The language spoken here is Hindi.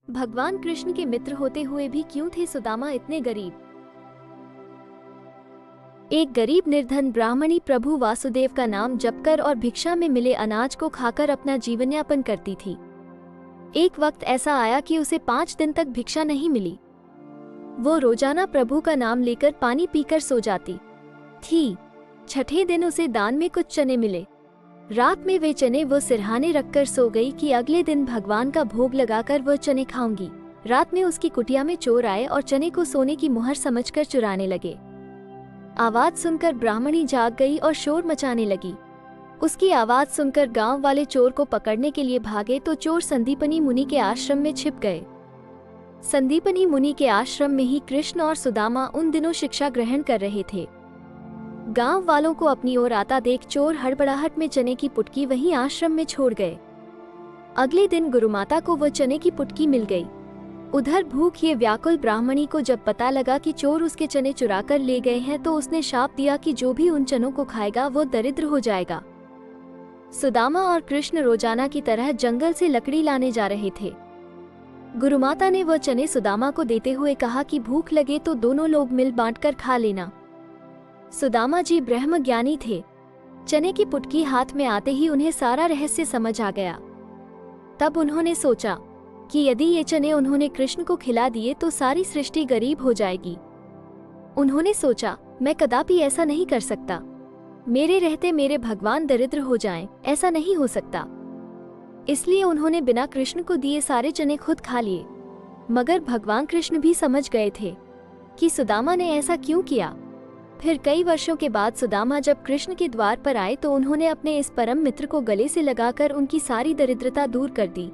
भगवान कृष्ण के मित्र होते हुए भी क्यों थे सुदामा इतने गरीब? एक गरीब निर्धन ब्राह्मणी प्रभु वासुदेव का नाम जपकर और भिक्षा में मिले अनाज को खाकर अपना जीवन यापन करती थी। एक वक्त ऐसा आया कि उसे 5 दिन तक भिक्षा नहीं मिली। वो रोजाना प्रभु का नाम लेकर पानी पीकर सो जाती थी। छठे दिन उसे दान में कुछ चने मिले। रात में वे चने वो सिरहाने रखकर सो गई कि अगले दिन भगवान का भोग लगाकर वह चने खाऊंगी। रात में उसकी कुटिया में चोर आए और चने को सोने की मुहर समझकर चुराने लगे। आवाज सुनकर ब्राह्मणी जाग गई और शोर मचाने लगी। उसकी आवाज सुनकर गांव वाले चोर को पकड़ने के लिए भागे तो चोर संदीपनी मुनि के आश्रम में छिप गए। संदीपनी मुनि के आश्रम में ही कृष्ण और सुदामा उन दिनों शिक्षा ग्रहण कर रहे थे। गांव वालों को अपनी ओर आता देख चोर हड़बड़ाहट में चने की पुटकी वहीं आश्रम में छोड़ गए। अगले दिन गुरुमाता को वो चने की पुटकी मिल गई। उधर भूखे व्याकुल ब्राह्मणी को जब पता लगा कि चोर उसके चने चुरा कर ले गए हैं तो उसने शाप दिया कि जो भी उन चनों को खाएगा वो दरिद्र हो जाएगा। सुदामा और कृष्ण रोजाना की तरह जंगल से लकड़ी लाने जा रहे थे। गुरुमाता ने वह चने सुदामा को देते हुए कहा कि भूख लगे तो दोनों लोग मिल बांटकर खा लेना। सुदामा जी ब्रह्म ज्ञानी थे। चने की पुटकी हाथ में आते ही उन्हें सारा रहस्य समझ आ गया। तब उन्होंने सोचा कि यदि ये चने उन्होंने कृष्ण को खिला दिए तो सारी सृष्टि गरीब हो जाएगी। उन्होंने सोचा, मैं कदापि ऐसा नहीं कर सकता। मेरे रहते मेरे भगवान दरिद्र हो जाएं, ऐसा नहीं हो सकता। इसलिए उन्होंने बिना कृष्ण को दिए सारे चने खुद खा लिए। मगर भगवान कृष्ण भी समझ गए थे कि सुदामा ने ऐसा क्यों किया। फिर कई वर्षों के बाद सुदामा जब कृष्ण के द्वार पर आए तो उन्होंने अपने इस परम मित्र को गले से लगाकर उनकी सारी दरिद्रता दूर कर दी।